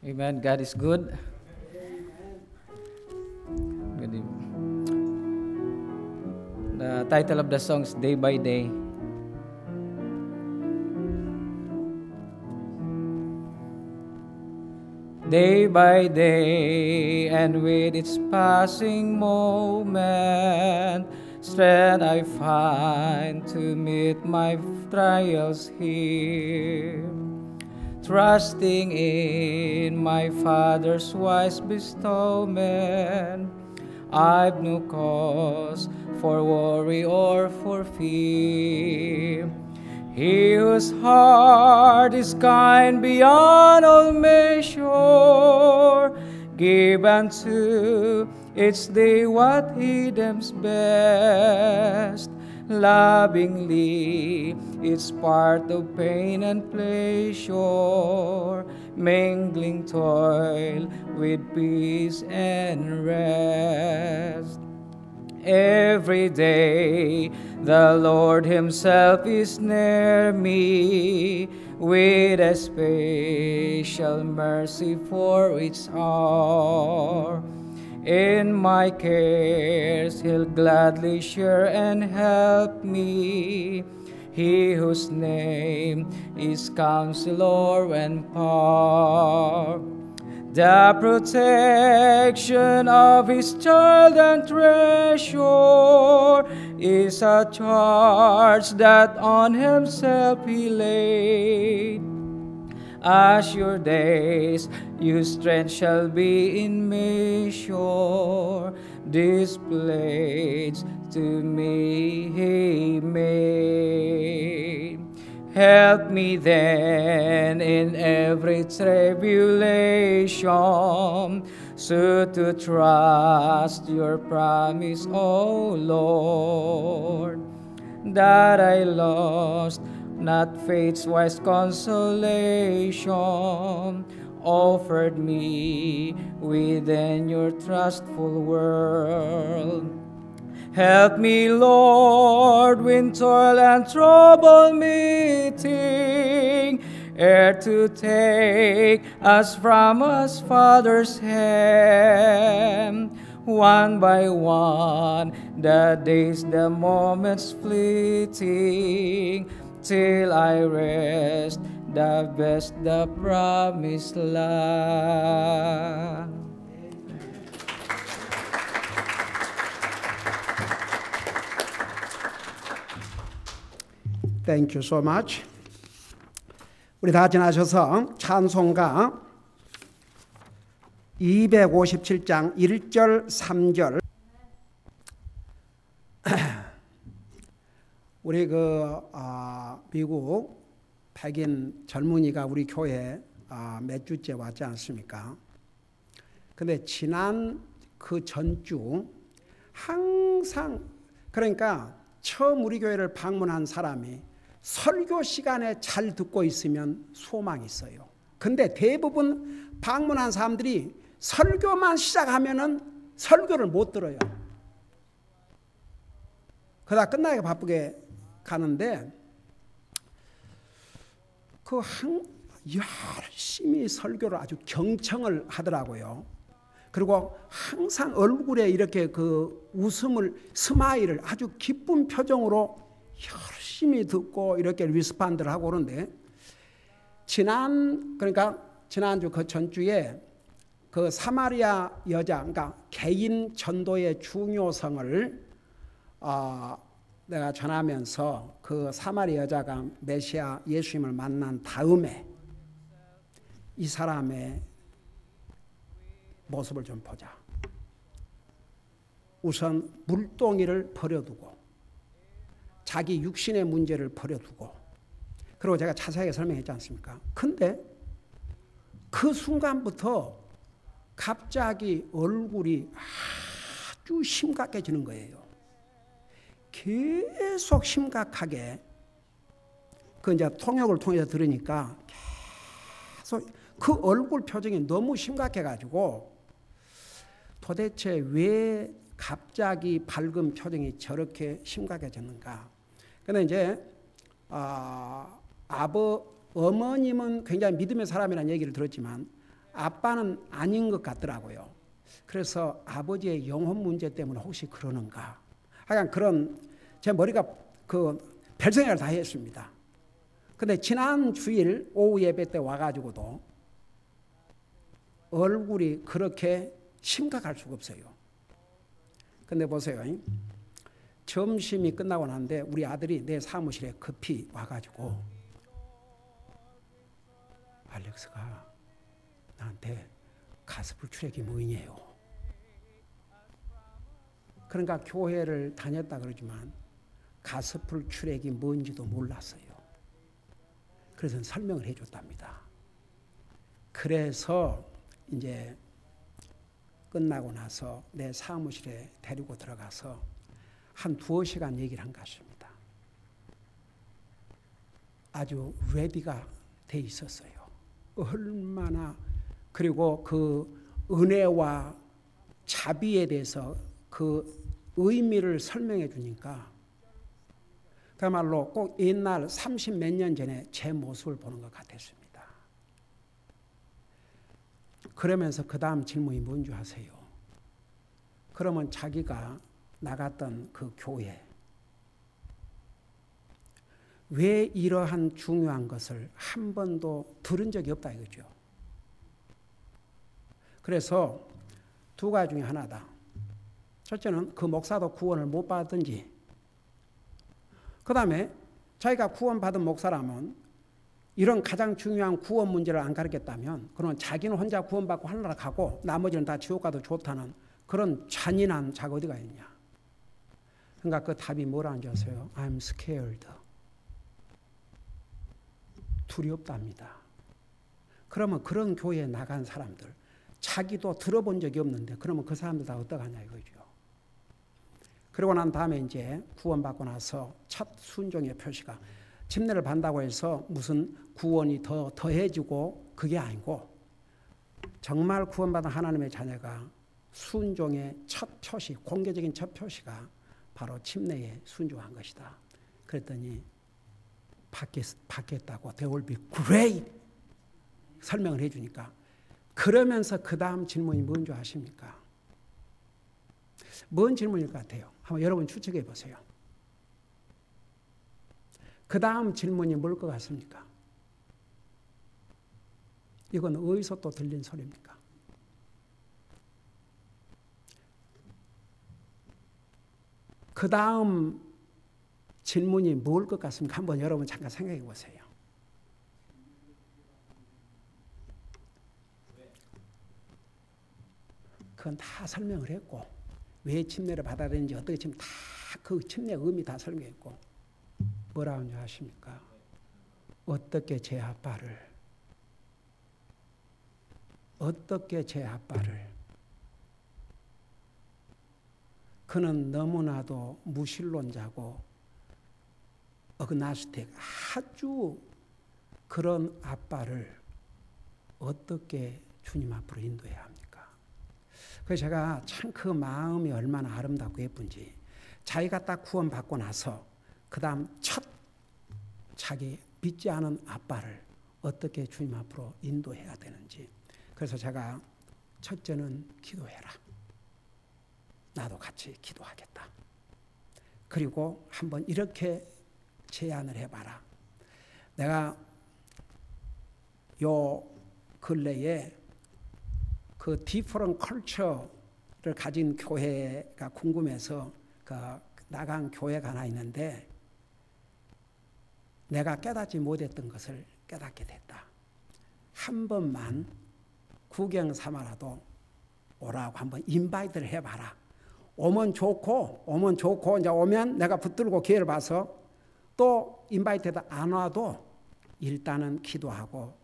Amen. God is good. Good. The title of the song is Day by Day. Day by day, and with its passing moment, strength I find to meet my trials here. Trusting in my Father's wise bestowment, I've no cause for worry or for fear. He whose heart is kind beyond all measure, give unto each day what he deems best. Lovingly, it's part of pain and pleasure, mingling toil with peace and rest. Every day the Lord himself is near me, with a special mercy for each hour. In my cares he'll gladly share and help me, he whose name is Counselor and Power. The protection of his child and treasure is a charge that on himself he laid. As your days, your strength shall be in measure. This pledge to me he made. Help me then in every tribulation, so to trust your promise, O Lord, that I lost not faith's wise consolation, offered me within your trustful world. Help me, Lord, when toil and trouble meeting, ere to take us from us Father's hand. One by one, the days, the moments fleeting, till I rest the best, the promised land. Thank you so much. 우리 다 지나셔서 찬송가 257장 1절 3절 우리 미국 백인 젊은이가 우리 교회에 몇 주째 왔지 않습니까? 근데 지난 그 전주 항상 그러니까 처음 우리 교회를 방문한 사람이 설교 시간에 잘 듣고 있으면 소망이 있어요. 근데 대부분 방문한 사람들이 설교만 시작하면은 설교를 못 들어요. 그러다 끝나기 바쁘게 가는데 열심히 설교를 아주 경청을 하더라고요. 그리고 항상 얼굴에 이렇게 웃음을, 스마일을 아주 기쁜 표정으로 열심히 듣고 이렇게 리스판드를 하고 그러는데, 지난주 그 전주에 그 사마리아 여자, 그러니까 개인 전도의 중요성을 내가 전하면서 그 사마리아 여자가 메시아 예수님을 만난 다음에 이 사람의 모습을 좀 보자. 우선 물동이를 버려두고 자기 육신의 문제를 버려두고, 그리고 제가 자세하게 설명했지 않습니까? 근데 그 순간부터 갑자기 얼굴이 아주 심각해지는 거예요. 계속 심각하게, 이제 통역을 통해서 들으니까 계속 그 얼굴 표정이 너무 심각해가지고 도대체 왜 갑자기 밝은 표정이 저렇게 심각해졌는가? 근데 이제 어머님은 굉장히 믿음의 사람이라는 얘기를 들었지만 아빠는 아닌 것 같더라고요. 그래서 아버지의 영혼 문제 때문에 혹시 그러는가. 하여간 그런 제 머리가 그 별생각을 다 했습니다. 근데 지난 주일 오후 예배 때 와가지고도 얼굴이 그렇게 심각할 수가 없어요. 근데 보세요. 점심이 끝나고 나는데 우리 아들이 내 사무실에 급히 와가지고 알렉스가 나한테 가스불 출액이 뭐이냐요. 그러니까 교회를 다녔다 그러지만 가스불 출액이 뭔지도 몰랐어요. 그래서 설명을 해줬답니다. 그래서 이제 끝나고 나서 내 사무실에 데리고 들어가서 한 2시간 얘기를 한 것입니다. 아주 레디가 돼 있었어요. 얼마나. 그리고 그 은혜와 자비에 대해서 그 의미를 설명해 주니까 그야말로 꼭 옛날 30 몇 년 전에 제 모습을 보는 것 같았습니다. 그러면서 그 다음 질문이 뭔지 아세요? 그러면 자기가 나갔던 그 교회 왜 이러한 중요한 것을 한 번도 들은 적이 없다 이거죠. 그래서 2가지 중에 하나다. 첫째는 그 목사도 구원을 못 받았든지, 그 다음에 자기가 구원받은 목사라면 이런 가장 중요한 구원 문제를 안 가르쳤다면 그러면 자기는 혼자 구원받고 하늘나라 가고 나머지는 다 지옥 가도 좋다는 그런 잔인한 자가 어디가 있냐. 그러니까 그 답이 뭐라는 줄 아세요? I'm scared. 두렵답니다. 그러면 그런 교회에 나간 사람들 자기도 들어본 적이 없는데 그러면 그 사람들 다 어떡하냐 이거죠. 그러고 난 다음에 이제 구원받고 나서 첫 순종의 표시가 침례를 받는다고 해서 무슨 구원이 더해지고 그게 아니고 정말 구원받은 하나님의 자녀가 순종의 첫 표시, 공개적인 첫 표시가 바로 침례에 순종한 것이다. 그랬더니 받겠다고 They will be great 설명을 해주니까 그러면서 그 다음 질문이 뭔지 아십니까? 뭔 질문일 것 같아요? 한번 여러분 추측해 보세요. 그 다음 질문이 뭘 것 같습니까? 이건 어디서 또 들린 소리입니까? 그 다음 질문이 뭘 것 같습니까? 한번 여러분 잠깐 생각해 보세요. 그건 다 설명을 했고 왜 침례를 받아야 되는지 어떻게 지금 다 그 침례 의미 다 설명했고 뭐라고 하는지 아십니까? 어떻게 제 아빠를 그는 너무나도 무신론자고 어그나스틱 아주 그런 아빠를 어떻게 주님 앞으로 인도해야 합니까? 그래서 제가 참 그 마음이 얼마나 아름답고 예쁜지 자기가 딱 구원받고 나서 그 다음 첫 자기 믿지 않은 아빠를 어떻게 주님 앞으로 인도해야 되는지 그래서 제가 첫째는 기도해라. 나도 같이 기도하겠다. 그리고 한번 이렇게 제안을 해봐라. 내가 요 근래에 그 디퍼런 컬처를 가진 교회가 궁금해서 나간 교회가 하나 있는데 내가 깨닫지 못했던 것을 깨닫게 됐다. 한 번만 구경 삼아라도 오라고 한번 인바이트를 해봐라. 오면 좋고 이제 오면 내가 붙들고 기회를 봐서 또 인바이트해도 안 와도 일단은 기도하고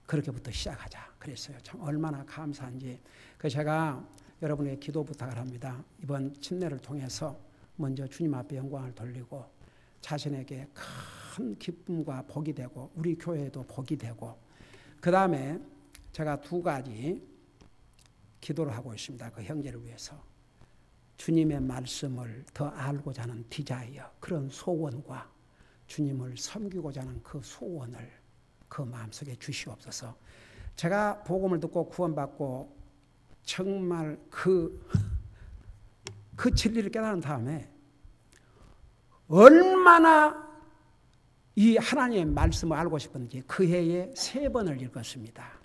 그렇게부터 시작하자. 그랬어요. 참 얼마나 감사한지. 그래서 제가 여러분의 기도 부탁을 합니다. 이번 침례를 통해서 먼저 주님 앞에 영광을 돌리고 자신에게 큰 기쁨과 복이 되고 우리 교회에도 복이 되고 그 다음에 제가 2가지 기도를 하고 있습니다. 그 형제를 위해서. 주님의 말씀을 더 알고자 하는 디자이어, 그런 소원과 주님을 섬기고자 하는 그 소원을 그 마음속에 주시옵소서. 제가 복음을 듣고 구원받고 정말 그 진리를 깨달은 다음에 얼마나 이 하나님의 말씀을 알고 싶은지 그 해에 3번을 읽었습니다.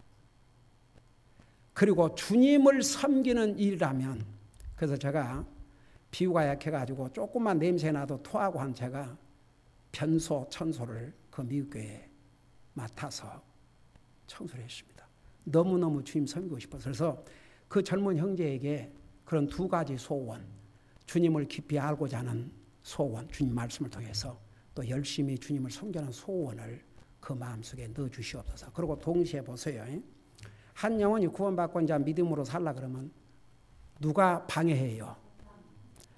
그리고 주님을 섬기는 일이라면, 그래서 제가 비유가 약해가지고 조금만 냄새 나도 토하고 한 제가 변소, 천소를 그 미국교회에 맡아서 청소를 했습니다. 너무너무 주님 섬기고 싶어서. 그래서 그 젊은 형제에게 그런 2가지 소원, 주님을 깊이 알고자 하는 소원, 주님 말씀을 통해서 또 열심히 주님을 섬기는 소원을 그 마음속에 넣어주시옵소서. 그리고 동시에 보세요. 한 영혼이 구원받고 이제 믿음으로 살라 그러면 누가 방해해요?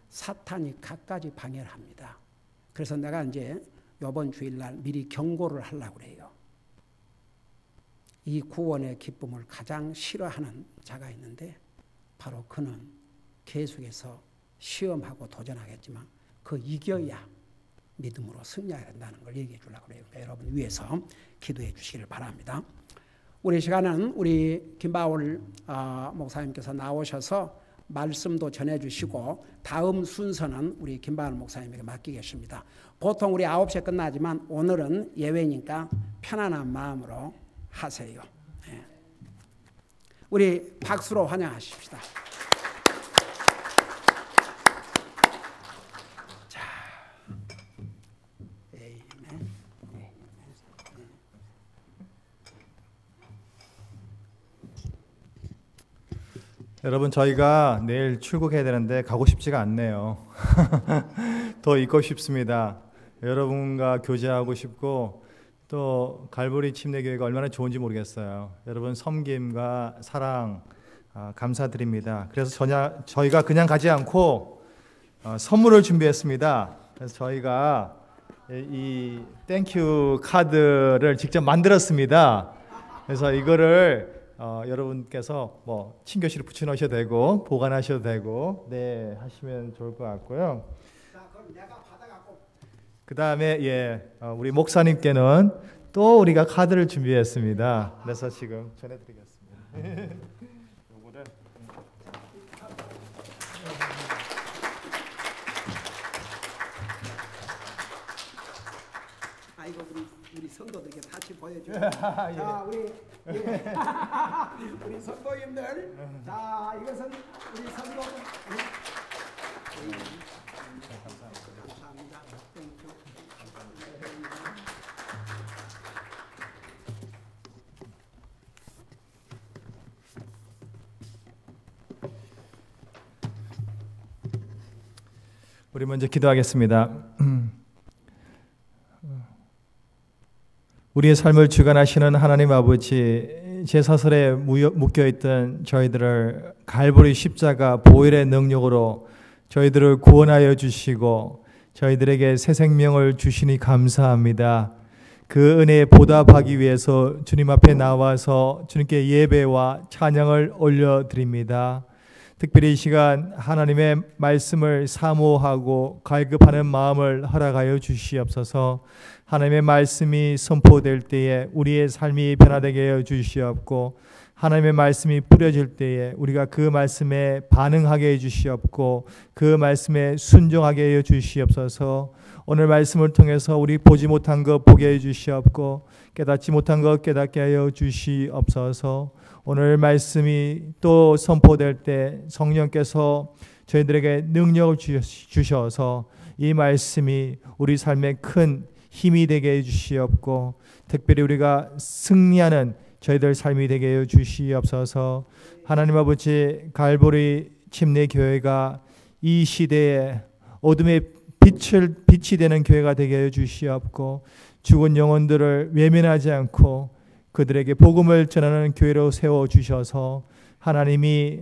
사탄이 갖가지 방해를 합니다. 그래서 내가 이제 이번 주일날 미리 경고를 하려고 그래요. 이 구원의 기쁨을 가장 싫어하는 자가 있는데 바로 그는 계속해서 시험하고 도전하겠지만 그 이겨야 믿음으로 승리해야 된다는 걸 얘기해 주려고 그래요. 그러니까 여러분 위해서 기도해 주시기를 바랍니다. 우리 시간은 우리 김바울 목사님께서 나오셔서 말씀도 전해주시고 다음 순서는 우리 김바울 목사님에게 맡기겠습니다. 보통 우리 9시에 끝나지만 오늘은 예외니까 편안한 마음으로 하세요. 네. 우리 박수로 환영하십시다. 자, 에이멘. 여러분, 저희가 내일 출국해야 되는데 가고 싶지가 않네요. 더 있고 싶습니다. 여러분과 교제하고 싶고 또 갈보리 침례교회가 얼마나 좋은지 모르겠어요. 여러분 섬김과 사랑 감사드립니다. 그래서 저희가 그냥 가지 않고 선물을 준비했습니다. 그래서 저희가 이 땡큐 카드를 직접 만들었습니다. 그래서 이거를 여러분께서 뭐 친교실에 붙여놓으셔도 되고 보관하셔도 되고 네 하시면 좋을 것 같고요. 자, 그럼 내가 받아갖고 그 다음에 우리 목사님께는 또 우리가 카드를 준비했습니다. 그래서 지금 전해드리겠습니다. 요거를 이거 우리 성도들에게 다시 보여줘요. 예. 자, 우리 성도님들, 자, 이것은 우리 성도들. 감사합니다. 땡큐. 우리 먼저 기도하겠습니다. 우리의 삶을 주관하시는 하나님 아버지, 제 사슬에 묶여있던 저희들을 갈보리 십자가 보혈의 능력으로 저희들을 구원하여 주시고 저희들에게 새 생명을 주시니 감사합니다. 그 은혜에 보답하기 위해서 주님 앞에 나와서 주님께 예배와 찬양을 올려드립니다. 특별히 이 시간 하나님의 말씀을 사모하고 갈급하는 마음을 허락하여 주시옵소서. 하나님의 말씀이 선포될 때에 우리의 삶이 변화되게 하여 주시옵고 하나님의 말씀이 뿌려질 때에 우리가 그 말씀에 반응하게 해 주시옵고 그 말씀에 순종하게 해 주시옵소서. 오늘 말씀을 통해서 우리 보지 못한 것 보게 해 주시옵고 깨닫지 못한 것 깨닫게 하여 주시옵소서. 오늘 말씀이 또 선포될 때 성령께서 저희들에게 능력을 주셔서 이 말씀이 우리 삶에 큰 힘이 되게 해 주시옵고 특별히 우리가 승리하는 저희들 삶이 되게 해 주시옵소서. 하나님 아버지, 갈보리 침례교회가 이 시대에 어둠의 빛이 되는 교회가 되게 해 주시옵고 죽은 영혼들을 외면하지 않고 그들에게 복음을 전하는 교회로 세워주셔서 하나님이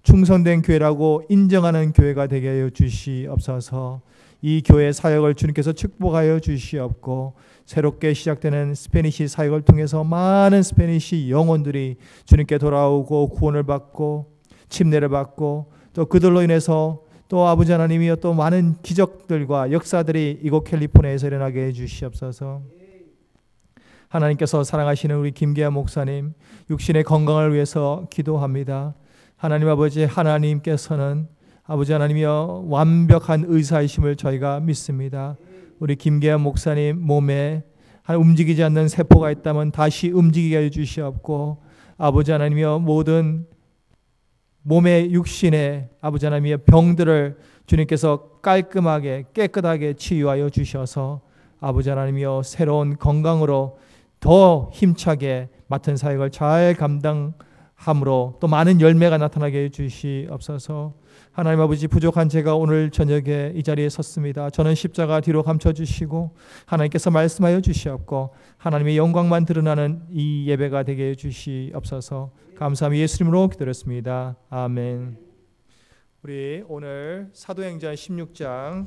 충성된 교회라고 인정하는 교회가 되게 하여 주시옵소서. 이 교회 사역을 주님께서 축복하여 주시옵고 새롭게 시작되는 스페니시 사역을 통해서 많은 스페니시 영혼들이 주님께 돌아오고 구원을 받고 침례를 받고 또 그들로 인해서 또 아버지 하나님이여 또 많은 기적들과 역사들이 이곳 캘리포니아에서 일어나게 해 주시옵소서. 하나님께서 사랑하시는 우리 김계하 목사님 육신의 건강을 위해서 기도합니다. 하나님 아버지, 하나님께서는 아버지 하나님이여 완벽한 의사이심을 저희가 믿습니다. 우리 김계하 목사님 몸에 움직이지 않는 세포가 있다면 다시 움직이게 해주시옵고, 아버지 하나님이여 모든 몸의 육신의 아버지 하나님이여 병들을 주님께서 깔끔하게 깨끗하게 치유하여 주셔서 아버지 하나님이여 새로운 건강으로 더 힘차게 맡은 사역을 잘 감당함으로 또 많은 열매가 나타나게 해주시옵소서. 하나님 아버지, 부족한 제가 오늘 저녁에 이 자리에 섰습니다. 저는 십자가 뒤로 감춰주시고 하나님께서 말씀하여 주시옵고 하나님의 영광만 드러나는 이 예배가 되게 해주시옵소서. 감사함이 예수님으로 기도했습니다. 아멘. 우리 오늘 사도행전 16장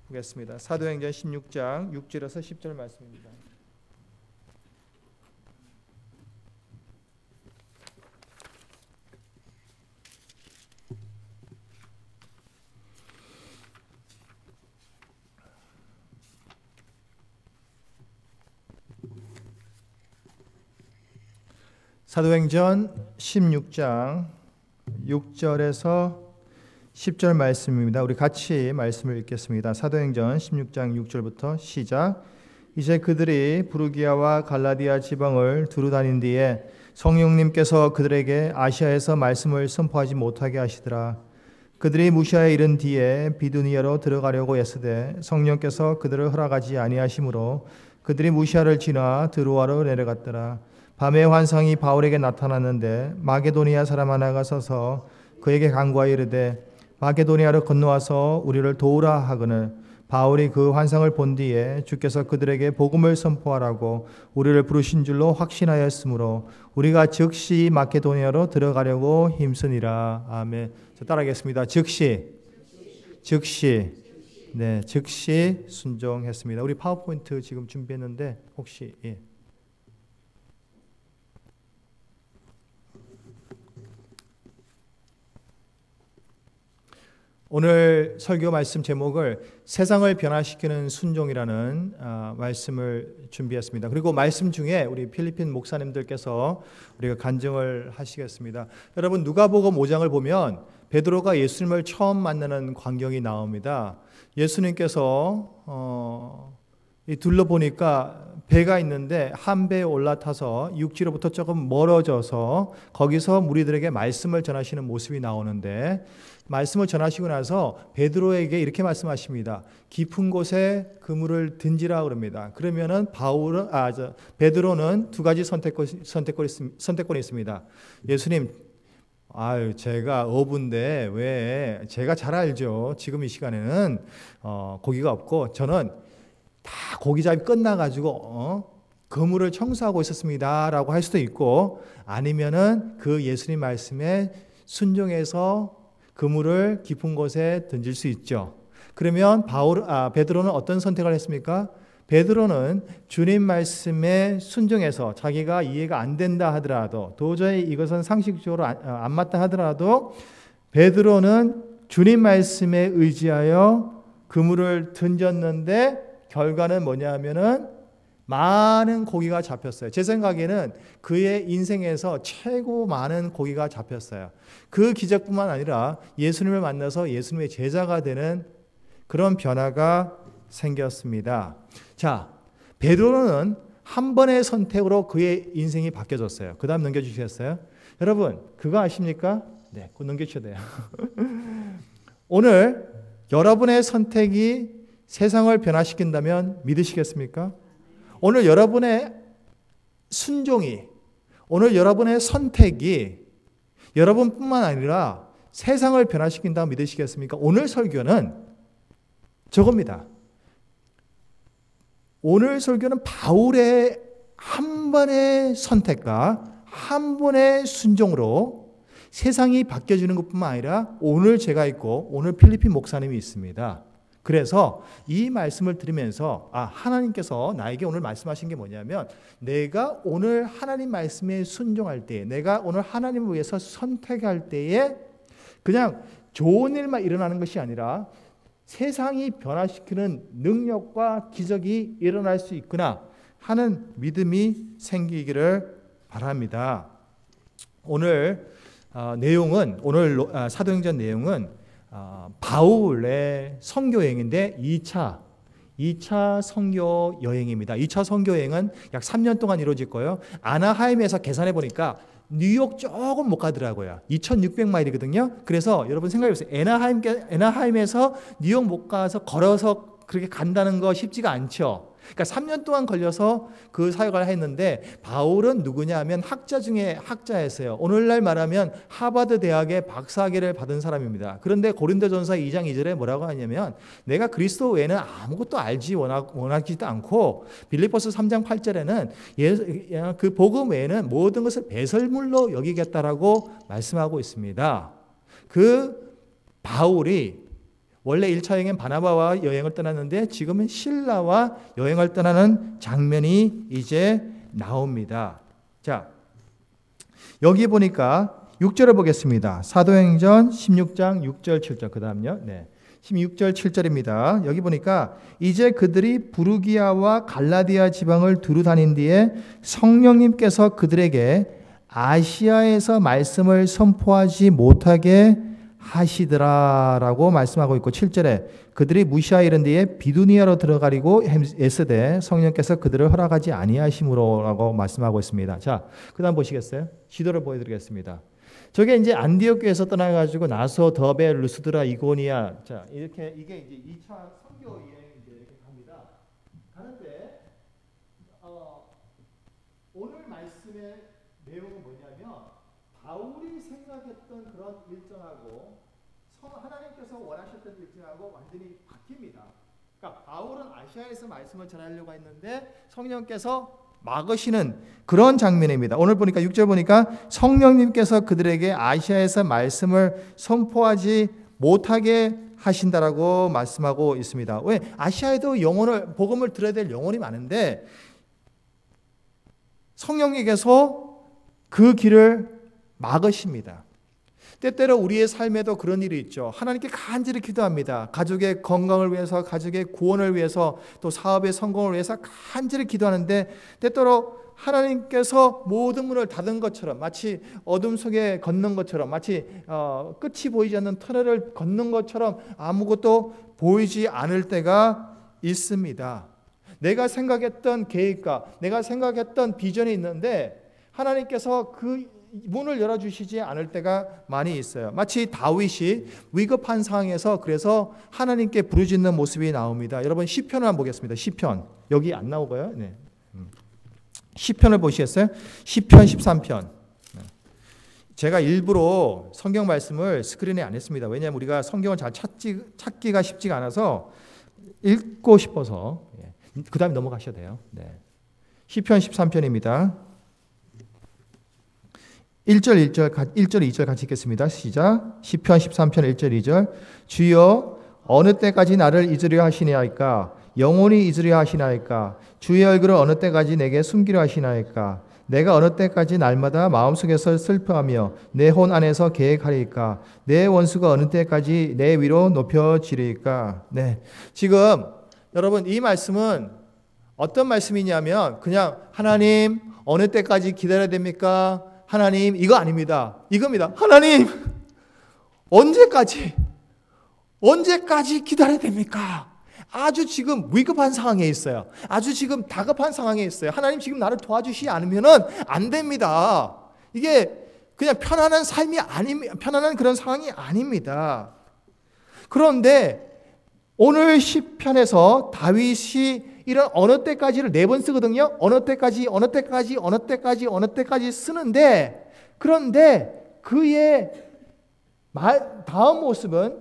보겠습니다. 사도행전 16장 6절에서 10절 말씀입니다. 사도행전 16장 6절에서 10절 말씀입니다. 우리 같이 말씀을 읽겠습니다. 사도행전 16장 6절부터 시작. 이제 그들이 부르기아와 갈라디아 지방을 두루 다닌 뒤에 성령님께서 그들에게 아시아에서 말씀을 선포하지 못하게 하시더라. 그들이 무시아에 이른 뒤에 비두니아로 들어가려고 애쓰되 성령께서 그들을 허락하지 아니하시므로 그들이 무시아를 지나 드로아로 내려갔더라. 밤에 환상이 바울에게 나타났는데 마게도니아 사람 하나가 서서 그에게 간구하여 이르되 마게도니아로 건너와서 우리를 도우라 하거늘 바울이 그 환상을 본 뒤에 주께서 그들에게 복음을 선포하라고 우리를 부르신 줄로 확신하였으므로 우리가 즉시 마게도니아로 들어가려고 힘쓰니라. 아멘. 자, 따라하겠습니다. 즉시 순종했습니다. 우리 파워포인트 지금 준비했는데 혹시 오늘 설교 말씀 제목을 세상을 변화시키는 순종이라는 말씀을 준비했습니다. 그리고 말씀 중에 우리 필리핀 목사님들께서 우리가 간증을 하시겠습니다. 여러분, 누가복음 5장을 보면 베드로가 예수님을 처음 만나는 광경이 나옵니다. 예수님께서 둘러보니까 배가 있는데 한 배에 올라타서 육지로부터 조금 멀어져서 거기서 무리들에게 말씀을 전하시는 모습이 나오는데, 말씀을 전하시고 나서 베드로에게 이렇게 말씀하십니다. 깊은 곳에 그물을 던지라 그럽니다. 그러면은 베드로는 두 가지 선택권이 있습니다. 예수님, 제가 어부인데 왜, 제가 잘 알죠. 지금 이 시간에는 고기가 없고 저는 다 고기잡이 끝나가지고 그물을 청소하고 있었습니다라고 할 수도 있고, 아니면은 그 예수님 말씀에 순종해서 그물을 깊은 곳에 던질 수 있죠. 그러면 베드로는 어떤 선택을 했습니까? 베드로는 주님 말씀에 순종해서 자기가 이해가 안 된다 하더라도, 도저히 이것은 상식적으로 안 맞다 하더라도 베드로는 주님 말씀에 의지하여 그물을 던졌는데 결과는 뭐냐 하면은 많은 고기가 잡혔어요. 제 생각에는 그의 인생에서 최고 많은 고기가 잡혔어요. 그 기적뿐만 아니라 예수님을 만나서 예수님의 제자가 되는 그런 변화가 생겼습니다. 자, 베드로는 한 번의 선택으로 그의 인생이 바뀌어졌어요. 그 다음 넘겨주시겠어요? 여러분, 그거 아십니까? 네, 그거 넘겨주셔야 돼요. 오늘 여러분의 선택이 세상을 변화시킨다면 믿으시겠습니까? 오늘 여러분의 순종이, 오늘 여러분의 선택이 여러분뿐만 아니라 세상을 변화시킨다고 믿으시겠습니까? 오늘 설교는 저겁니다. 오늘 설교는 바울의 한 번의 선택과 한 번의 순종으로 세상이 바뀌어지는 것뿐만 아니라 오늘 제가 있고 오늘 필리핀 목사님이 있습니다. 그래서 이 말씀을 들으면서 하나님께서 나에게 오늘 말씀하신 게 뭐냐면, 내가 오늘 하나님 말씀에 순종할 때, 내가 오늘 하나님을 위해서 선택할 때에 그냥 좋은 일만 일어나는 것이 아니라 세상이 변화시키는 능력과 기적이 일어날 수 있구나. 하는 믿음이 생기기를 바랍니다. 오늘 내용은 오늘 사도행전 내용은 바울의 선교 여행인데 2차 선교 여행입니다. 2차 선교 여행은 약 3년 동안 이루어질 거예요. 아나하임에서 계산해 보니까 뉴욕 조금 못 가더라고요. 2,600마일이거든요. 그래서 여러분 생각해 보세요. 애나하임에서 뉴욕 못 가서 걸어서 그렇게 간다는 거 쉽지가 않죠. 그러니까 3년 동안 걸려서 그 사역을 했는데, 바울은 누구냐 하면 학자 중에 학자였어요. 오늘날 말하면 하버드 대학의 박사학위를 받은 사람입니다. 그런데 고린도전서 2장 2절에 뭐라고 하냐면, 내가 그리스도 외에는 아무것도 알지 원하지도 않고, 빌립보서 3장 8절에는 그 복음 외에는 모든 것을 배설물로 여기겠다라고 말씀하고 있습니다. 그 바울이 원래 1차 여행은 바나바와 여행을 떠났는데 지금은 실라와 여행을 떠나는 장면이 이제 나옵니다. 자, 여기 보니까 6절을 보겠습니다. 사도행전 16장 6절 7절 그 다음요. 네, 16절 7절입니다. 여기 보니까 이제 그들이 부르기아와 갈라디아 지방을 두루 다닌 뒤에 성령님께서 그들에게 아시아에서 말씀을 선포하지 못하게 하시더라라고 말씀하고 있고, 7절에 그들이 무시하 이른 뒤에 비두니아로 들어가리고 애쓰되 성령께서 그들을 허락하지 아니하심으로라고 말씀하고 있습니다. 자, 그다음 보시겠어요? 지도를 보여드리겠습니다. 저게 이제 안디옥 교회에서 떠나가지고 나소, 더베, 루스드라, 이고니아, 자 이렇게 이게 이제 2차 선교 여행 이제 이렇게 갑니다. 가는데 오늘 말씀의 내용은 뭐냐면, 바울이 생각했던 그런 일정하고 하나님께서 원하셨던 일정하고 완전히 바뀝니다. 그러니까 바울은 아시아에서 말씀을 전하려고 했는데 성령께서 막으시는 그런 장면입니다. 오늘 보니까 6절 보니까 성령님께서 그들에게 아시아에서 말씀을 선포하지 못하게 하신다라고 말씀하고 있습니다. 왜? 아시아에도 복음을 들어야 될 영혼이 많은데 성령님께서 그 길을 막으십니다. 때때로 우리의 삶에도 그런 일이 있죠. 하나님께 간절히 기도합니다. 가족의 건강을 위해서, 가족의 구원을 위해서, 또 사업의 성공을 위해서 간절히 기도하는데 때때로 하나님께서 모든 문을 닫은 것처럼, 마치 어둠 속에 걷는 것처럼, 마치 끝이 보이지 않는 터널을 걷는 것처럼 아무것도 보이지 않을 때가 있습니다. 내가 생각했던 계획과 내가 생각했던 비전이 있는데 하나님께서 그 문을 열어주시지 않을 때가 많이 있어요. 마치 다윗이 위급한 상황에서 그래서 하나님께 부르짖는 모습이 나옵니다. 여러분 시편을 한번 보겠습니다. 시편 여기 안 나오고요. 네. 시편을 보시겠어요? 시편 13편. 제가 일부러 성경 말씀을 스크린에 안 했습니다. 왜냐하면 우리가 성경을 잘 찾기가 쉽지가 않아서 읽고 싶어서. 그 다음에 넘어가셔도 돼요. 네. 시편 13편입니다. 1절 2절 같이 읽겠습니다. 시작. 시편 13편 1절 2절. 주여 어느 때까지 나를 잊으려 하시나이까? 영원히 잊으려 하시나이까? 주의 얼굴을 어느 때까지 내게 숨기려 하시나이까? 내가 어느 때까지 날마다 마음속에서 슬퍼하며 내 혼 안에서 계획하리까? 내 원수가 어느 때까지 내 위로 높여지리까? 네. 지금 여러분 이 말씀은 어떤 말씀이냐면 그냥 하나님 어느 때까지 기다려야 됩니까? 하나님 이거 아닙니다. 이겁니다. 하나님 언제까지 기다려야 됩니까? 아주 지금 위급한 상황에 있어요. 아주 지금 다급한 상황에 있어요. 하나님 지금 나를 도와주시지 않으면은 안 됩니다. 이게 그냥 편안한 삶이 편안한 그런 상황이 아닙니다. 그런데 오늘 시편에서 다윗이 이런 어느 때까지를 4번 쓰거든요. 어느 때까지 쓰는데, 그런데 그의 다음 모습은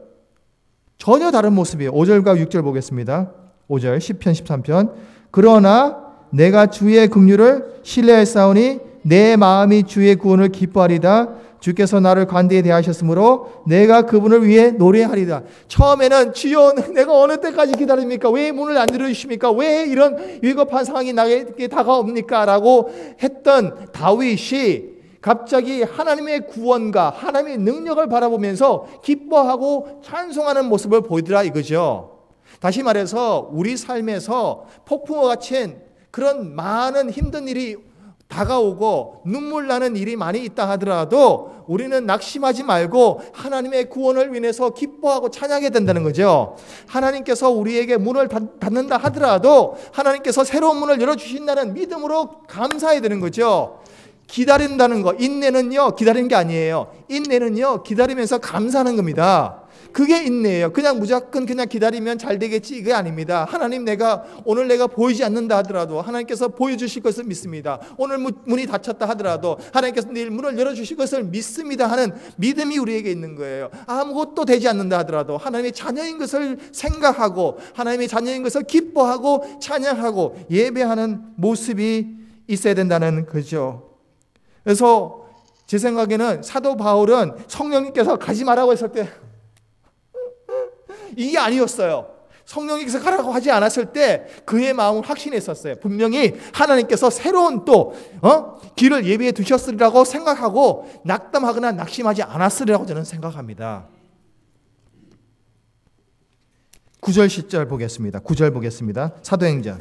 전혀 다른 모습이에요. 5절과 6절 보겠습니다. 5절 시편 13편. 그러나 내가 주의 긍휼을 신뢰하사오니 내 마음이 주의 구원을 기뻐하리다. 주께서 나를 관대히 대하셨으므로 내가 그분을 위해 노래하리다. 처음에는 주여 내가 어느 때까지 기다립니까? 왜 문을 안 열어주십니까? 왜 이런 위급한 상황이 나에게 다가옵니까? 라고 했던 다윗이 갑자기 하나님의 구원과 하나님의 능력을 바라보면서 기뻐하고 찬송하는 모습을 보이더라 이거죠. 다시 말해서 우리 삶에서 폭풍과 같은 그런 많은 힘든 일이 다가오고 눈물 나는 일이 많이 있다 하더라도 우리는 낙심하지 말고 하나님의 구원을 위해서 기뻐하고 찬양해야 된다는 거죠. 하나님께서 우리에게 문을 닫는다 하더라도 하나님께서 새로운 문을 열어주신다는 믿음으로 감사해야 되는 거죠. 기다린다는 거, 인내는요 기다리는 게 아니에요. 인내는요 기다리면서 감사하는 겁니다. 그게 인내예요. 그냥 무조건 그냥 기다리면 잘 되겠지 이게 아닙니다. 하나님 오늘 내가 보이지 않는다 하더라도 하나님께서 보여주실 것을 믿습니다. 오늘 문이 닫혔다 하더라도 하나님께서 내일 문을 열어주실 것을 믿습니다 하는 믿음이 우리에게 있는 거예요. 아무것도 되지 않는다 하더라도 하나님의 자녀인 것을 생각하고 하나님의 자녀인 것을 기뻐하고 찬양하고 예배하는 모습이 있어야 된다는 거죠. 그래서 제 생각에는 사도 바울은 성령님께서 가지 말라고 했을 때 이게 아니었어요. 성령님께서 가라고 하지 않았을 때 그의 마음은 확신했었어요. 분명히 하나님께서 새로운 또 길을 예비해 두셨으리라고 생각하고 낙담하거나 낙심하지 않았으리라고 저는 생각합니다. 9절 10절 보겠습니다. 9절 보겠습니다. 사도행전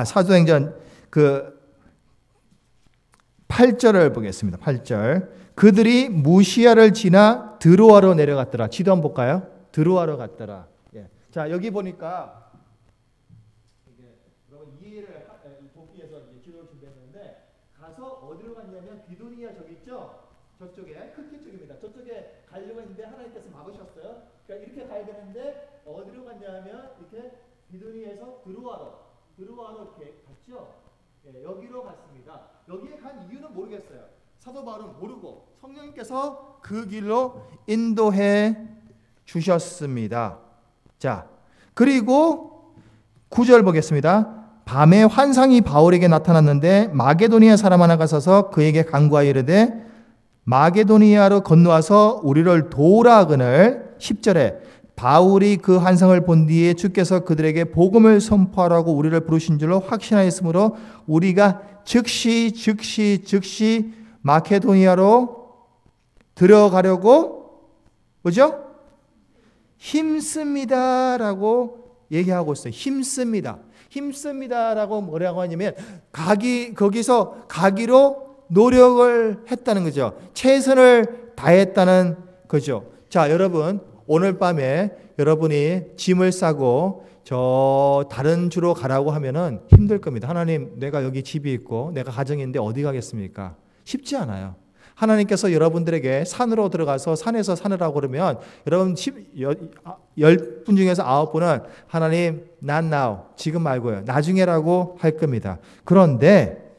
사도행전 8절을 보겠습니다. 8절. 그들이 무시아를 지나 드로아로 내려갔더라. 지도 한번 볼까요? 드로아로 갔더라. 예. 자, 여기 보니까 여러분 이해를 돕기 위해서 지도를 준비했는데 가서 어디로 갔냐면 비두니아 저기 있죠? 저쪽에 크키 쪽입니다. 저쪽에 가려고 했는데 하나님께서 막으셨어요. 그러니까 이렇게 가야 되는데 어디로 갔냐면 이렇게 비두니아에서 드로아로 이렇게 갔죠? 예, 여기로 갔습니다. 여기에 간 이유는 모르겠어요. 사도 바울은 모르고 성령님께서 그 길로 인도해 주셨습니다. 자, 그리고 9절 보겠습니다. 밤에 환상이 바울에게 나타났는데 마게도니아 사람 하나가 서서 그에게 간구하여 이르되 마게도니아로 건너와서 우리를 도우라 하거늘 10절에 바울이 그 환상을 본 뒤에 주께서 그들에게 복음을 선포하라고 우리를 부르신 줄로 확신하였으므로 우리가 즉시 마케도니아로 들어가려고 뭐죠? 힘씁니다라고 얘기하고 있어요. 힘씁니다라고 뭐라고 하냐면 거기서 가기로 노력을 했다는 거죠. 최선을 다했다는 거죠. 자, 여러분 오늘 밤에 여러분이 짐을 싸고 저 다른 주로 가라고 하면은 힘들 겁니다. 하나님, 내가 여기 집이 있고 내가 가정이 있는데 어디 가겠습니까? 쉽지 않아요. 하나님께서 여러분들에게 산으로 들어가서 산에서 사느라고 그러면 여러분 10분 중에서 9분은 하나님 not now, 지금 말고요. 나중에라고 할 겁니다. 그런데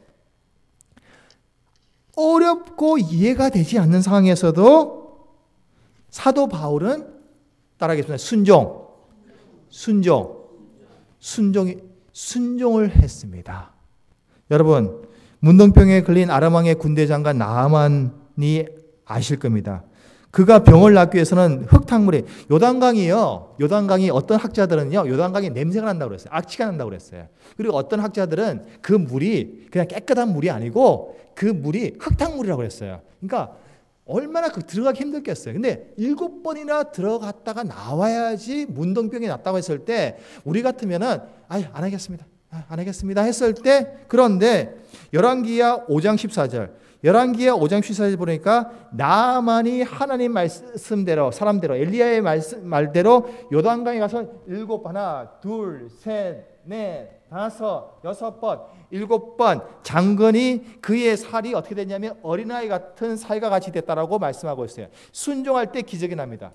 어렵고 이해가 되지 않는 상황에서도 사도 바울은 따라하겠습니다. 순종을 했습니다. 여러분, 문둥병에 걸린 아람왕의 군대 장관 나아만이 아실 겁니다. 그가 병을 낫기 위해서는 흙탕물이 요단강이 어떤 학자들은요 요단강이 냄새가 난다고 그랬어요. 악취가 난다고 그랬어요. 그리고 어떤 학자들은 그 물이 그냥 깨끗한 물이 아니고 그 물이 흙탕물이라고 그랬어요. 그러니까 얼마나 들어가기 힘들겠어요. 근데 7번이나 들어갔다가 나와야지 문둥병이 낫다고 했을 때 우리 같으면은 안 하겠습니다 했을 때, 그런데 열왕기하 5장 14절 보니까 나아만이 하나님 말씀대로 사람대로 엘리야의 말대로 요단강에 가서 7번 장건이 그의 살이 어떻게 됐냐면 어린아이 같은 살과 같이 됐다라고 말씀하고 있어요. 순종할 때 기적이 납니다.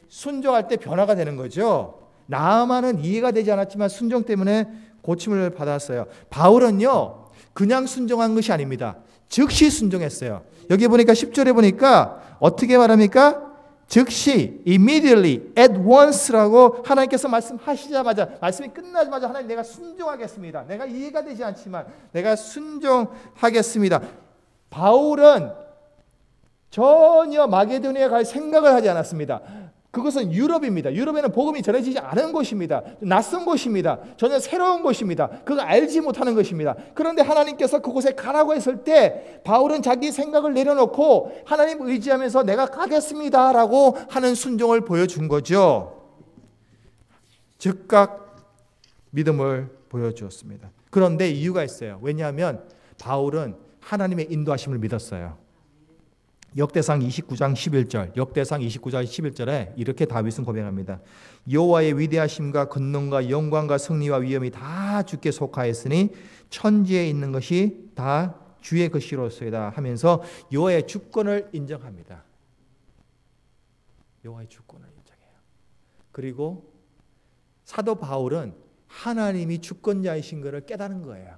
순종할 때 변화가 되는 거죠. 나아만은 이해가 되지 않았지만 순종 때문에 고침을 받았어요. 바울은요 그냥 순종한 것이 아닙니다. 즉시 순종했어요. 여기 보니까 10절에 보니까 어떻게 말합니까? 즉시, immediately, at once라고 하나님께서 말씀하시자마자, 말씀이 끝나자마자 하나님 내가 순종하겠습니다. 내가 이해가 되지 않지만 내가 순종하겠습니다. 바울은 전혀 마게도니아에 갈 생각을 하지 않았습니다. 그것은 유럽입니다. 유럽에는 복음이 전해지지 않은 곳입니다. 낯선 곳입니다. 전혀 새로운 곳입니다. 그거 알지 못하는 것입니다. 그런데 하나님께서 그곳에 가라고 했을 때 바울은 자기 생각을 내려놓고 하나님 의지하면서 내가 가겠습니다라고 하는 순종을 보여준 거죠. 즉각 믿음을 보여주었습니다. 그런데 이유가 있어요. 왜냐하면 바울은 하나님의 인도하심을 믿었어요. 역대상 29장 11절, 역대상 29장 11절에 이렇게 다윗은 고백합니다. 여호와의 위대하심과 권능과 영광과 승리와 위엄이 다 주께 속하였으니 천지에 있는 것이 다 주의 것이로소이다 하면서 여호와의 주권을 인정합니다. 여호와의 주권을 인정해요. 그리고 사도 바울은 하나님이 주권자이신 것을 깨달은 거예요.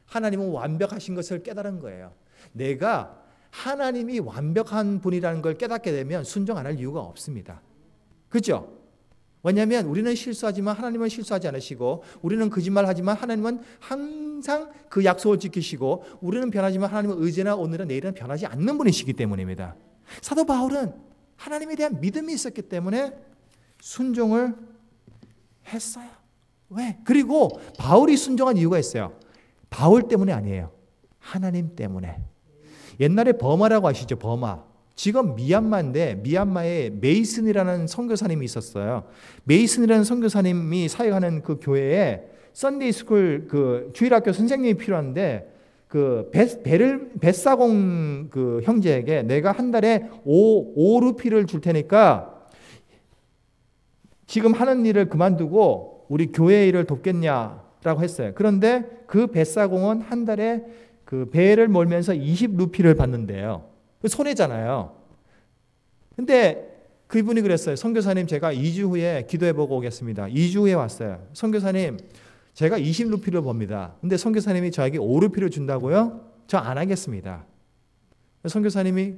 하나님은 완벽하신 것을 깨달은 거예요. 내가 하나님이 완벽한 분이라는 걸 깨닫게 되면 순종 안 할 이유가 없습니다. 그렇죠? 왜냐하면 우리는 실수하지만 하나님은 실수하지 않으시고, 우리는 거짓말하지만 하나님은 항상 그 약속을 지키시고, 우리는 변하지만 하나님은 어제나 오늘은 내일은 변하지 않는 분이시기 때문입니다. 사도 바울은 하나님에 대한 믿음이 있었기 때문에 순종을 했어요. 왜? 그리고 바울이 순종한 이유가 있어요. 바울 때문에 아니에요. 하나님 때문에. 옛날에 버마라고 아시죠? 버마. 지금 미얀마인데 미얀마에 메이슨이라는 선교사님이 있었어요. 메이슨이라는 선교사님이 사역하는 그 교회에 썬데이 스쿨 그 주일학교 선생님이 필요한데, 그 뱃사공 그 형제에게 내가 한 달에 5루피를 줄 테니까 지금 하는 일을 그만두고 우리 교회 일을 돕겠냐라고 했어요. 그런데 그 뱃사공은 한 달에 그 배를 몰면서 20루피를 받는데요. 손해잖아요. 근데 그분이 그랬어요. 선교사님, 제가 2주 후에 기도해보고 오겠습니다. 2주 후에 왔어요. 선교사님, 제가 20루피를 법니다. 근데 선교사님이 저에게 5루피를 준다고요? 저 안 하겠습니다. 선교사님이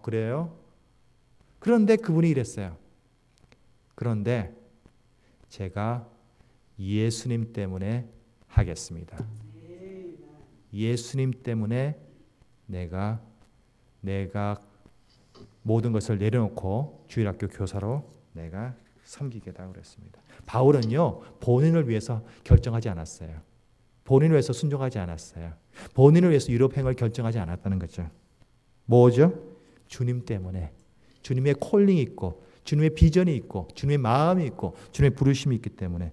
그래요? 그런데 그분이 이랬어요. 그런데 제가 예수님 때문에 하겠습니다. 예수님 때문에 내가 모든 것을 내려놓고 주일학교 교사로 내가 섬기겠다 그랬습니다. 바울은요, 본인을 위해서 결정하지 않았어요. 본인을 위해서 순종하지 않았어요. 본인을 위해서 유럽행을 결정하지 않았다는 거죠. 뭐죠? 주님 때문에. 주님의 콜링이 있고, 주님의 비전이 있고, 주님의 마음이 있고, 주님의 부르심이 있기 때문에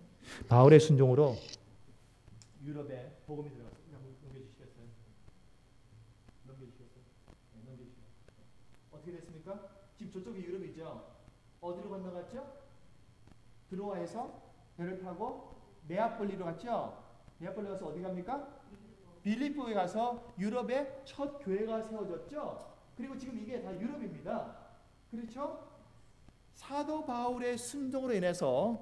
바울의 순종으로 유럽에 복음이 들어갔어요. 어떻게 됐습니까? 지금 저쪽이 유럽이죠. 어디로 건너갔죠? 드로아에서 배를 타고 네아폴리로 갔죠. 네아폴리 가서 어디 갑니까? 빌립보에 가서 유럽의 첫 교회가 세워졌죠. 그리고 지금 이게 다 유럽입니다. 그렇죠? 사도 바울의 순종으로 인해서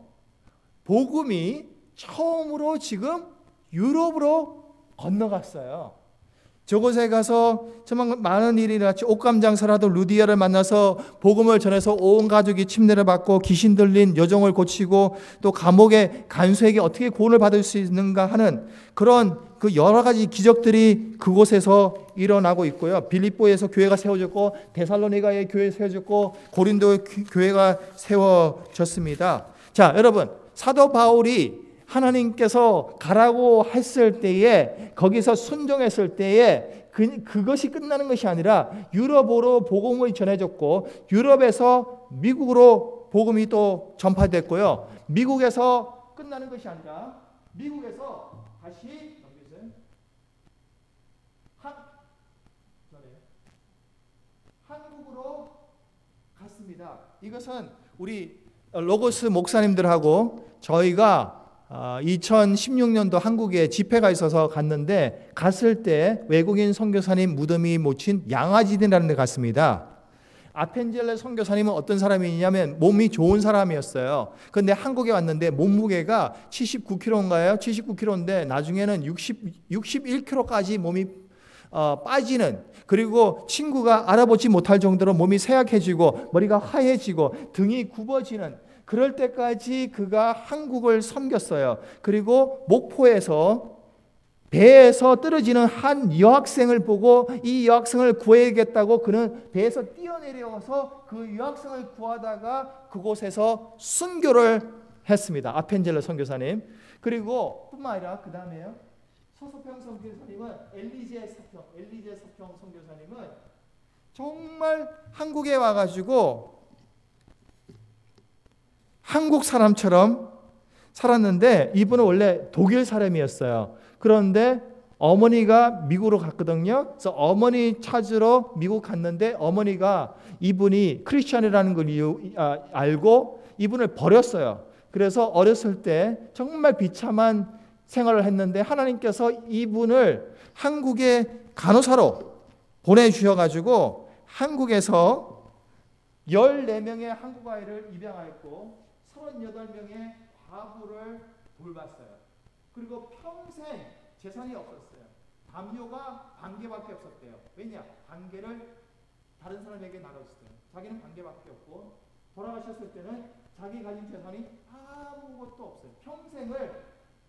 복음이 처음으로 지금 유럽으로 건너갔어요. 저곳에 가서 정말 많은 일이 일어났죠. 옷감장사라도 루디아를 만나서 복음을 전해서 온 가족이 침례를 받고 귀신 들린 여종을 고치고, 또 감옥의 간수에게 어떻게 구원을 받을 수 있는가 하는 그런 그 여러 가지 기적들이 그곳에서 일어나고 있고요. 빌립보에서 교회가 세워졌고, 데살로니가의 교회 세워졌고, 고린도 교회가 세워졌습니다. 자, 여러분, 사도 바울이 하나님께서 가라고 했을 때에, 거기서 순종했을 때에 그것이 끝나는 것이 아니라 유럽으로 복음이 전해졌고, 유럽에서 미국으로 복음이 또 전파됐고요. 미국에서 끝나는 것이 아니라 미국에서 다시 한국으로 갔습니다. 이것은 우리 로고스 목사님들하고 저희가 2016년도 한국에 집회가 있어서 갔는데, 갔을 때 외국인 선교사님 무덤이 묻힌 양아지들이라는 데 갔습니다. 아펜젤레 선교사님은 어떤 사람이냐면 몸이 좋은 사람이었어요. 그런데 한국에 왔는데 몸무게가 79kg인가요? 79kg인데 나중에는 61kg까지 몸이 빠지는, 그리고 친구가 알아보지 못할 정도로 몸이 쇠약해지고 머리가 하얘지고 등이 굽어지는, 그럴 때까지 그가 한국을 섬겼어요. 그리고 목포에서 배에서 떨어지는 한 여학생을 보고 이 여학생을 구해야겠다고 그는 배에서 뛰어내려와서 그 여학생을 구하다가 그곳에서 순교를 했습니다. 아펜젤레 선교사님. 그리고 뿐만 아니라 그 다음에요, 서서평 선교사님은 엘리제 서평 선교사님은 정말 한국에 와가지고 한국 사람처럼 살았는데 이분은 원래 독일 사람이었어요. 그런데 어머니가 미국으로 갔거든요. 그래서 어머니 찾으러 미국 갔는데 어머니가 이분이 크리스천이라는 걸 알고 이분을 버렸어요. 그래서 어렸을 때 정말 비참한 생활을 했는데 하나님께서 이분을 한국의 간호사로 보내주셔가지고 한국에서 14명의 한국 아이를 입양하였고 38명의 과부를 돌봤어요. 그리고 평생 재산이 없었어요. 담요가 반개밖에 없었대요. 왜냐? 반개를 다른 사람에게 나눴어요. 자기는 반개밖에 없고 돌아가셨을 때는 자기 가진 재산이 아무것도 없어요. 평생을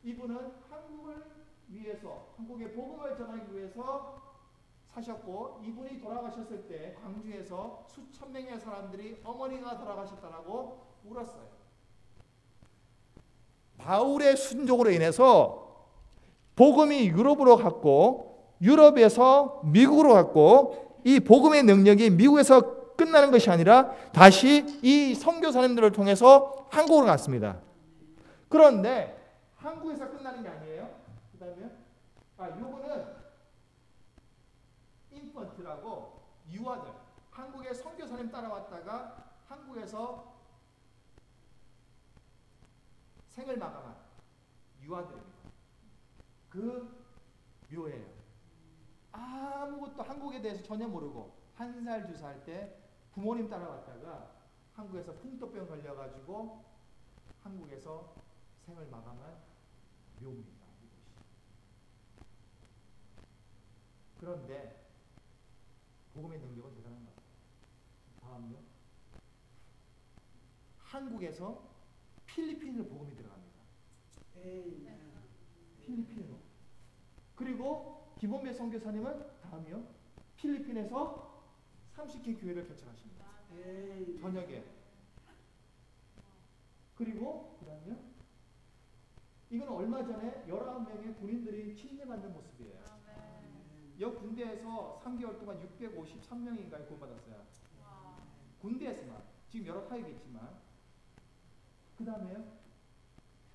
이분은 한국을 위해서, 한국의 복음을 전하기 위해서 사셨고, 이분이 돌아가셨을 때 광주에서 수천 명의 사람들이 어머니가 돌아가셨다라고 울었어요. 바울의 순종으로 인해서 복음이 유럽으로 갔고, 유럽에서 미국으로 갔고, 이 복음의 능력이 미국에서 끝나는 것이 아니라 다시 이 선교사님들을 통해서 한국으로 갔습니다. 그런데 한국에서 끝나는 게 아니에요. 그 다음에 요거는 인펀트라고 유아들, 한국에 선교사님 따라왔다가 한국에서 생을 마감한 유아들입니다. 그 묘예요. 아무것도 한국에 대해서 전혀 모르고 1살, 2살 때 부모님 따라왔다가 한국에서 풍토병 걸려가지고 한국에서 생을 마감한 묘입니다. 그런데 복음의 능력은 대단한 것 같아요. 다음요. 한국에서 필리핀으로 복음이 들어갑니다. 필리핀으로. 그리고 김원배 선교사님은 다음이요. 필리핀에서 30개 교회를 개척하십니다. 저녁에. 그리고 그 다음요. 이건 얼마 전에 19명의 군인들이 침례받는 모습이에요. 여 군대에서 3개월 동안 653명인가 구원받았어요. 군대에서만. 지금 여러 타입이 있지만. 그 다음에요.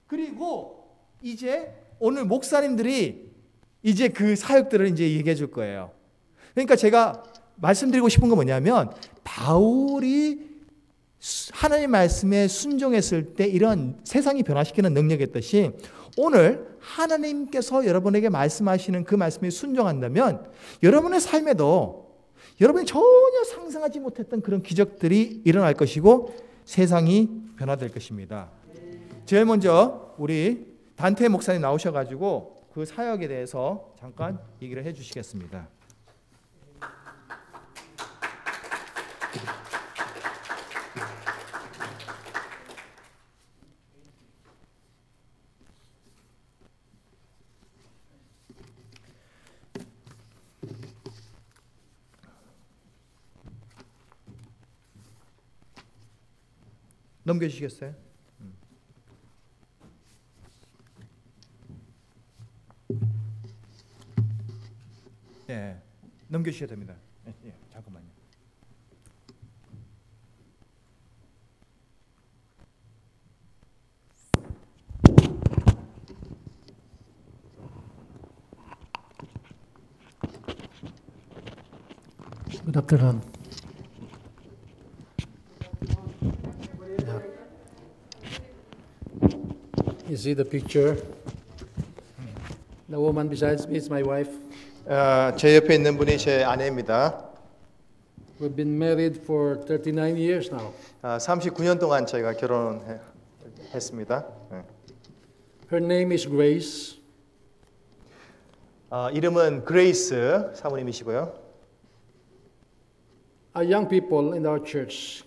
그리고 이제 오늘 목사님들이 이제 그 사역들을 이제 얘기해 줄 거예요. 그러니까 제가 말씀드리고 싶은 건 뭐냐면 바울이 하나님 말씀에 순종했을 때 이런 세상이 변화시키는 능력이 있듯이 오늘 하나님께서 여러분에게 말씀하시는 그 말씀에 순종한다면 여러분의 삶에도 여러분이 전혀 상상하지 못했던 그런 기적들이 일어날 것이고 세상이 변화될 것입니다. 제일 먼저 우리 단태 목사님 나오셔가지고 그 사역에 대해서 잠깐 얘기를 해주시겠습니다. 넘겨주시겠어요? 네, 넘겨주셔야 됩니다. 네, 잠깐만요. Good afternoon. You see the picture? The woman besides me is my wife. 제 옆에 있는 분이 제 아내입니다. We've been married for 39 years now. 39년 동안 저희가 결혼했습니다. Her name is Grace. 이름은 그레이스 사모님이시고요. Our young people in our church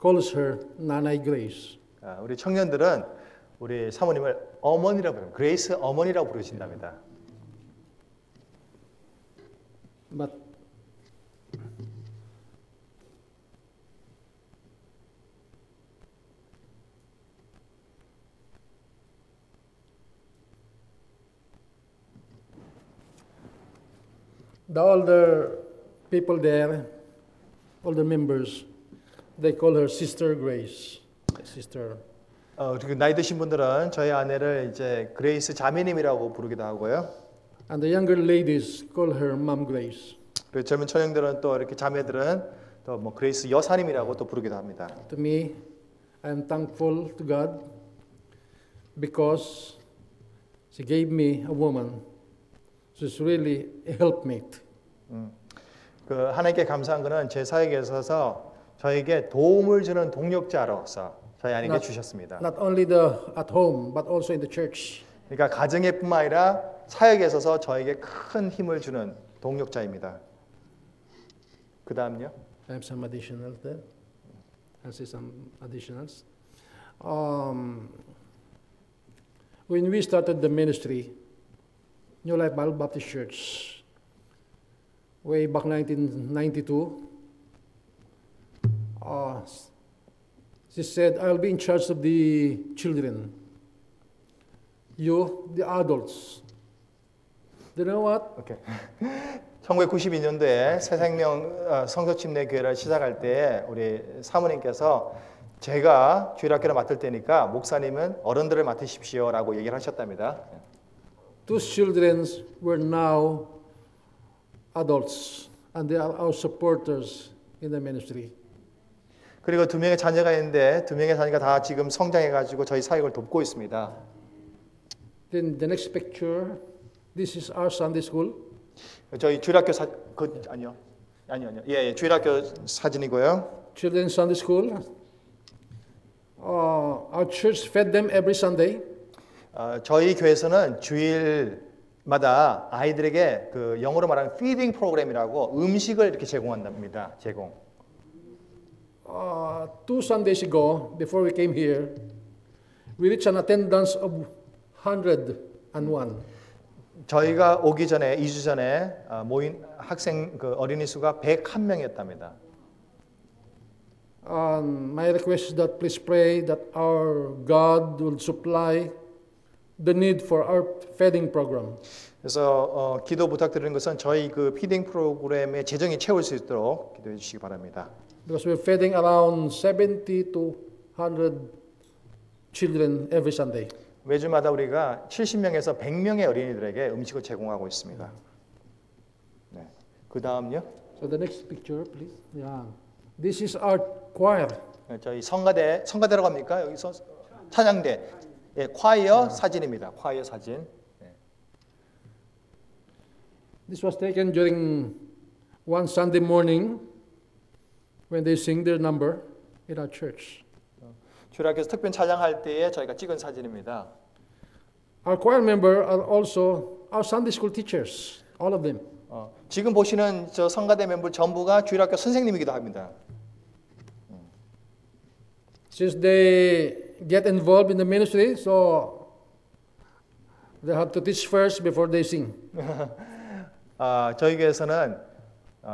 calls her Nanay Grace. 우리 청년들은 우리 사모님을 어머니라고 부르요. 그레이스 어머니라고 부르신답니다. But the older people there, older members, they call her Sister Grace. Sister. 그리고 나이 드신 분들은 저희 아내를 이제 그레이스 자매님이라고 부르기도 하고요. And the younger ladies call her Mom Grace. 그리고 젊은 처녀들은 또 이렇게 자매들은 또 뭐 그레이스 여사님이라고 또 부르기도 합니다. To me, I am thankful to God because she gave me a woman. She's really a helpmate. 그 하나님께 감사한 것은 제 사역에 있어서 저에게 도움을 주는 동력자로서 저희 아내에게 주셨습니다. Not only at home, but also in the church. 그러니까 가정에뿐만 아니라 사역에 있어서 저에게 큰 힘을 주는 동력자입니다. 그 다음요. I have some additional there. I'll say some additionals. When we started the ministry, New Life Bible Baptist Church, way back 1992, she said, I'll be in charge of the children. You, the adults. Do you know what? 오케이. 1992년도에 새생명 성서침례 교회를 시작할 때 우리 사모님께서 제가 주일학교를 맡을 때니까 목사님은 어른들을 맡으십시오라고 얘기를 하셨답니다. Those children were now adults, and they are our supporters in the ministry. 그리고 두 명의 자녀가 있는데 두 명의 자녀가 다 지금 성장해가지고 저희 사역을 돕고 있습니다. Then the next picture, this is our Sunday school. 저희 주일학교 아니요. 예, 주일학교 사진이고요. Children's Sunday school. Our church fed them every Sunday. 저희 교회에서는 주일마다 아이들에게 그 영어로 말하는 feeding 프로그램이라고 음식을 이렇게 제공한답니다. 제공. 2 Sundays ago, before we came here, we reached an attendance of 101. 저희가 오기 전에 2주 전에 모인 학생 그 어린이 수가 101명이었답니다. My request is that please pray that our God will supply the need for our feeding program. 그래서 기도 부탁드리는 것은 저희 그 피딩 프로그램의 재정이 채울 수 있도록 기도해 주시기 바랍니다. Because we're feeding around 70 to 100 children every Sunday. 매주마다 우리가 70명에서 100명의 어린이들에게 음식을 제공하고 있습니다. 네. 그 다음요. So the next picture, please. Yeah. This is our choir. 저희 성가대라고 합니까? 여기서 찬양대. 예, 콰이어 사진입니다. 콰이어 사진. 네. This was taken during one Sunday morning when they sing their number in our church. 주일학교에서 특별 찬양할 때에 저희가 찍은 사진입니다. Our choir member are also our Sunday school teachers, all of them. 지금 보시는 저 성가대 멤버 전부가 주일학교 선생님이기도 합니다. Since they get involved in the ministry, so they have to teach first before they sing. 저희 교회에서는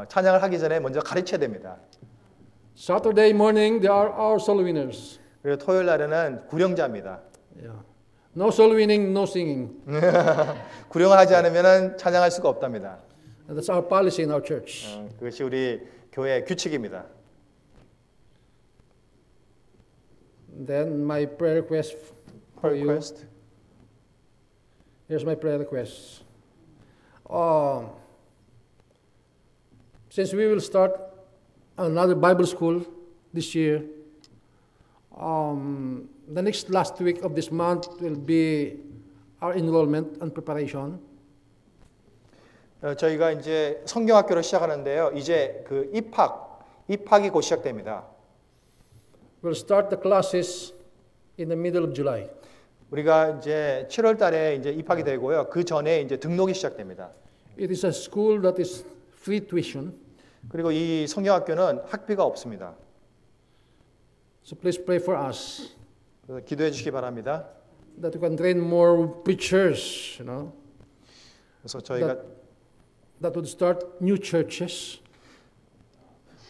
찬양을 하기 전에 먼저 가르쳐야 됩니다. Saturday morning, they are our soul winners. 그리고 토요일 날에는 구령자입니다. Yeah. No soul winning, no singing. 구령을 하지 않으면 찬양할 수가 없답니다. And that's our policy in our church. 그것이 우리 교회의 규칙입니다. Then my prayer request for you. Here's my prayer request. Since we will start another Bible school this year, the next last week of this month will be our enrollment and preparation. 저희가 이제 성경학교를 시작하는데요. 이제 그 입학이 곧 시작됩니다. We'll start the classes in the middle of July. 우리가 이제 7월 달에 이제 입학이 되고요. 그 전에 이제 등록이 시작됩니다. It is a school that is free tuition. 그리고 이 성경학교는 학비가 없습니다. So please pray for us. 그래서 기도해 주시기 바랍니다. That we can train more preachers, you know. 그래서 저희가 That would start new churches.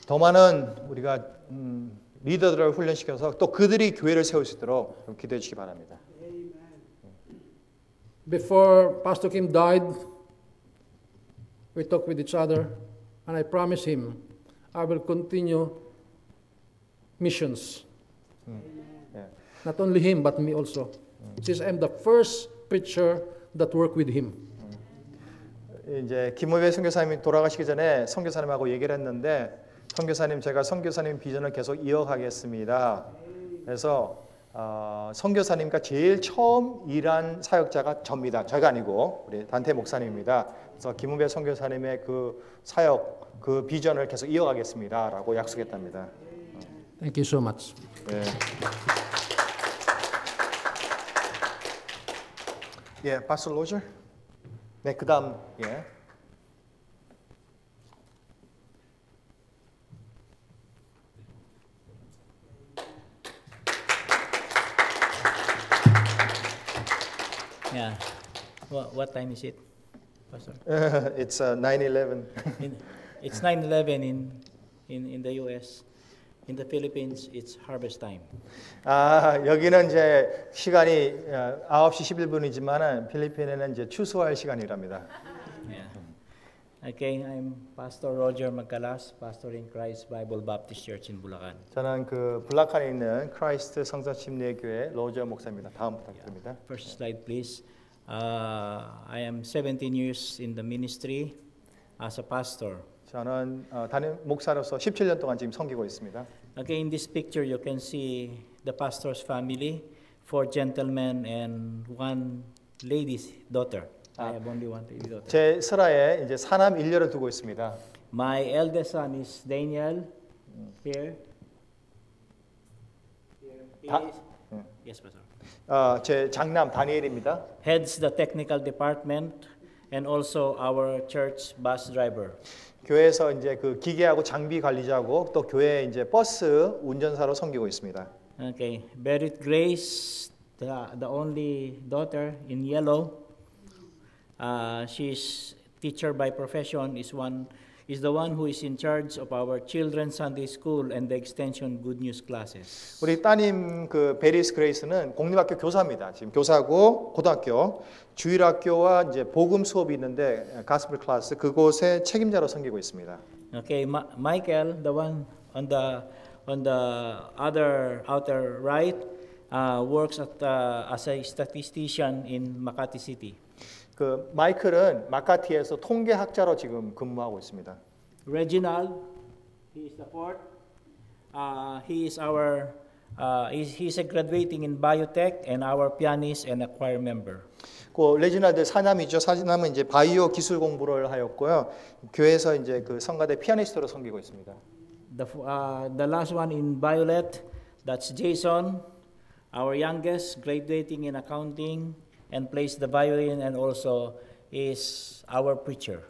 더 많은 우리가 리더들을 훈련시켜서 또 그들이 교회를 세울 수 있도록 좀 기도해 주시기 바랍니다. Before Pastor Kim died, we talked with each other, and I promised him I will continue missions. Not only him, but me also. Since I'm the first preacher that worked with him. 이제 김우배 선교사님이 돌아가시기 전에 선교사님하고 얘기를 했는데 선교사님 제가 선교사님 비전을 계속 이어가겠습니다. 그래서 선교사님과 제일 처음 일한 사역자가 접니다. 제가 아니고 우리 단태 목사님입니다. 그래서 김우배 선교사님의 그 사역, 그 비전을 계속 이어가겠습니다라고 약속했답니다. Thank you so much. 네. 예, 파스터 로저. 네, 그다음 예. Yeah. What time is it, Pastor? It's 9/11. It's 9/11 in the U.S. In the Philippines, it's harvest time. 여기는 이제 시간이 9시 11분이지만은 필리핀에는 이제 추수할 시간이랍니다. Yeah. Okay, I'm Pastor Roger Magcalas, pastor in Christ Bible Baptist Church in Bulacan. 저는 그 블라칸에 있는 크라이스트 성서 침례교회 로저 목사입니다. 다음 부탁드립니다. First slide, please. I am 17 years in the ministry as a pastor. 저는 담임 목사로서 17년 동안 지금 섬기고 있습니다. Okay, in this picture you can see the pastor's family, 4 gentlemen and 1 lady's daughter. I have only 1 lady daughter. 제 슬하에 이제 사남 1녀를 두고 있습니다. My eldest son is Daniel. Here. He 다- is- Yes, Pastor. 제 장남 다니엘입니다. Heads the technical department and also our church bus driver. 교회에서 이제 그 기계하고 장비 관리자고 또 교회 이제 버스 운전사로 섬기고 있습니다. Okay, Berit Grace, the only daughter in yellow. She's teacher by profession. Is the one who is in charge of our children's Sunday school and the extension Good News classes. 우리 따님 그 베리스 그레이스는 공립학교 교사입니다. 지금 교사고 고등학교 주일학교와 이제 복음 수업이 있는데 가스펠 클래스 그곳에 책임자로 섬기고 있습니다. Okay, Michael, the one on the outer right, works as a statistician in Makati City. 그 마이클은 마카티에서 통계학자로 지금 근무하고 있습니다. Reginald, he is the fourth. He is he's a graduating in biotech and our pianist and a choir member. 그 레지나드 사남이죠. 사남은 이제 바이오 기술 공부를 하였고요. 교회에서 이제 그 성가대 피아니스트로 섬기고 있습니다. The last one in violet, that's Jason, our youngest, graduating in accounting and plays the violin and also is our preacher.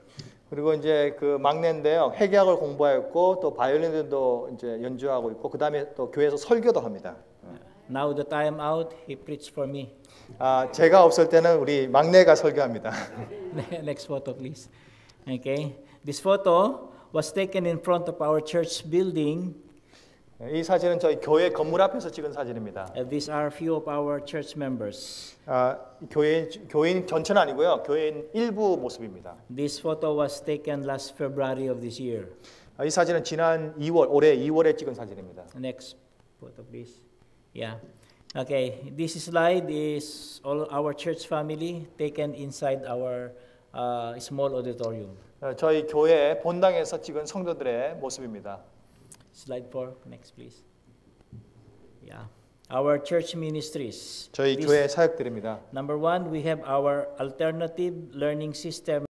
그리고 이제 그 막내인데요. 회계학을 공부하였고 또 바이올린도 이제 연주하고 있고 그다음에 또 교회에서 설교도 합니다. Now that I am out, he preached for me. 제가 없을 때는 우리 막내가 설교합니다. Next photo, please. Okay, this photo was taken in front of our church building. 이 사진은 저희 교회 건물 앞에서 찍은 사진입니다. These are few of our church members. 교인 전체는 아니고요. 교인 일부 모습입니다. This photo was taken last February of this year. 이 사진은 지난 2월 올해 2월에 찍은 사진입니다. Next photo, please. Yeah. Okay. This slide is all our church family taken inside our small auditorium. 저희 교회 본당에서 찍은 성도들의 모습입니다. Slide 4. Next, please. Yeah. Our church ministries. 저희 교회 사역들입니다. Number 1, we have our alternative learning system